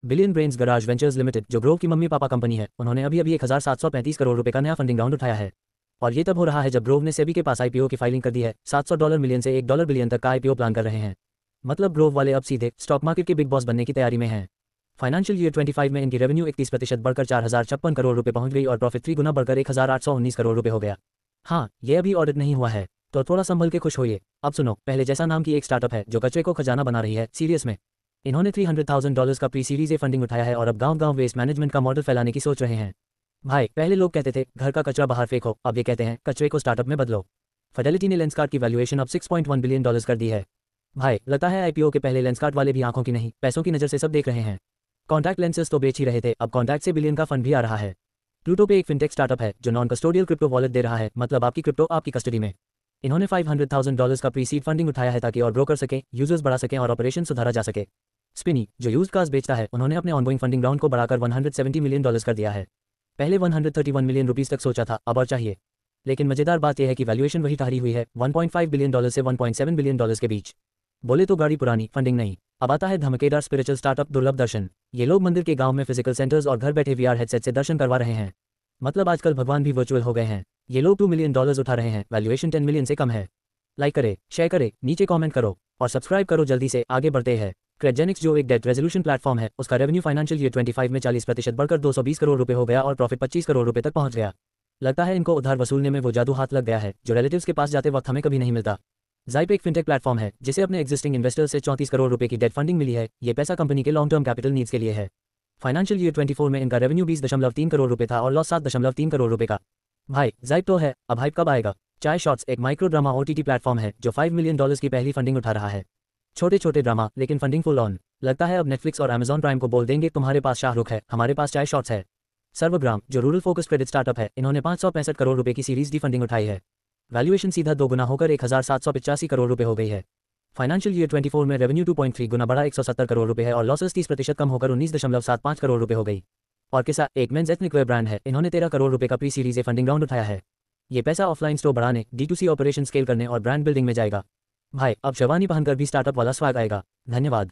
Billion brains garage ventures limited, जो Grove की mummy papa company है, उन्होंने अभी अभी 1735 करोड़ रुपए का नया फंडिंग राउंड उठाया है। और ये तब हो रहा है जब ग्रोव ने सेबी के पास आईपीओ की फाइलिंग कर दी है। $700 मिलियन से $1 बिलियन तक का आईपीओ प्लान कर रहे हैं। मतलब ग्रोव वाले अब सीधे स्टॉक मार्केट के बिग बॉस बनने की तैयारी में हैं। फाइनेंशियल ईयर 25 में इनकी रेवेन्यू 31% बढ़कर 4056 करोड़ रुपए पहुंच गई और प्रॉफिट 3 गुना बढ़कर 1819 करोड़ रुपए हो गया। हाँ, ये अभी ऑडिट नहीं हुआ है, तो थोड़ा संभल के खुश होइए। अब सुनो, पहले जैसा नाम की एक स्टार्टअप है जो कचरे को खजाना बना रही है, सीरियस में इन्होंने $300,000 का प्री सीरीज ए फंडिंग उठाया है और अब गांव-गांव वेस्ट मैनेजमेंट का मॉडल फैलाने की सोच रहे हैं। भाई, पहले लोग कहते थे घर का कचरा बाहर फेंको, अब ये कहते हैं कचरे को स्टार्टअप में बदलो। फिडेलिटी ने लेंसकार्ट की वैल्यूएशन अब $6.1 बिलियन कर दी है। भाई, लगता है आईपीओ के पहले लेंसकार्ट वाले भी आंखों की नहीं, पैसों की नज़र से सब देख रहे हैं। कॉन्टैक्ट लेंसेज तो बेच ही रहे थे, अब कॉन्टैक्ट से बिलियन का फंड भी आ रहा है। प्लूटो पे एक फिनटेक स्टार्टअप है जो नॉन कस्टोडियल क्रिप्टो वॉलेट दे रहा है, मतलब आपकी क्रिप्टो आपकी कस्टडी में। इन्होंने $500,000 का प्री सीड फंडिंग उठाया है ताकि और ग्रो कर सकें, यूजर्स बढ़ा सकें और ऑपरेशन सुधारा जा सके। स्पिनी, जो यूज्ड कार्स बेचता है, उन्होंने अपने ऑनगोइंग फंडिंग राउंड को बढ़ाकर $170 मिलियन कर दिया है। पहले $131 मिलियन तक सोचा था, अब और चाहिए। लेकिन मजेदार बात यह है कि वैल्यूएशन वही ठहरी हुई है, $1.5 बिलियन से $1.7 बिलियन के बीच। बोले तो गाड़ी पुरानी, फंडिंग नहीं। अब आता है धमाकेदार स्पिरिचुअल स्टार्टअप दुर्लभ दर्शन। ये लोग मंदिर के गांव में फिजिकल सेंटर्स और घर बैठे वीआर हेडसेट से दर्शन करवा रहे हैं। मतलब आजकल भगवान भी वर्चुअल हो गए हैं। ये लोग $2 मिलियन उठा रहे हैं, वैल्यूएशन 10 मिलियन से कम है। लाइक करे, शेयर करे, नीचे कमेंट करो और सब्सक्राइब करो। जल्दी से आगे बढ़ते हैं। क्रेडजेनिक्स, जो एक डेट रेजोल्यूशन प्लेटफॉर्म है, उसका रेवेन्यू फाइनेंशियल ईयर 25 में 40% बढ़कर 220 करोड़ रुपए हो गया और प्रॉफिट 25 करोड़ रुपए तक पहुंच गया। लगता है इनको उधार वसूलने में वो जादू हाथ लग गया है जो रिलेटिव्स के पास जाते वक्त हमें कभी नहीं मिलता। ज़ाइप एक फिनटेक प्लेटफॉर्म है जिसे अपने एग्जिस्टिंग इन्वेस्टर्स से 34 करोड़ रुपए की डेट फंडिंग मिली है। ये पैसा कंपनी के लॉन्ग टर्म कैपिटल नीड्स के लिए है। फाइनेंशियल ईयर 24 में इनका रेवेन्यू 20.3 करोड़ रुपए था और लॉस 7.3 करोड़ रुपए का। भाई, ज़ाइप तो है, अब हाइप कब आएगा? चाय शॉट्स एक माइक्रो ड्रामा ओटीटी प्लेटफॉर्म है जो $5 मिलियन की पहली फंडिंग उठा रहा है। छोटे छोटे ड्रामा, लेकिन फंडिंग फुल ऑन। लगता है अब नेटफ्लिक्स और अमेजॉन प्राइम को बोल देंगे तुम्हारे पास शाहरुख है, हमारे पास चाय शॉट्स है। सर्वग्राम, जो रूरल फोकस क्रेडिट स्टार्टअप है, इन्होंने 565 करोड़ रुपए की सीरीज डी फंडिंग उठाई है। वैल्यूएशन सीधा 2 गुना होकर 1785 करोड़ रुपए हो गई है। फाइनेंशियल ईयर 24 में रेवेन्यू 2.3 गुना बढ़ा 170 करोड़ रुपए है और लॉसेस 30% कम होकर 19.75 करोड़ रुपए हो गई। और किसा, एक मेंस एथनिक वेयर ब्रांड है, इन्होंने 13 करोड़ रुपए का pre series A funding round उठाया है। ये पैसा ऑफलाइन स्टोर बढ़ाने, D2C ऑपरेशन स्केल करने और ब्रांड बिल्डिंग में जाएगा। भाई, अब शेरवानी पहनकर भी स्टार्टअप वाला स्वैग आएगा। धन्यवाद।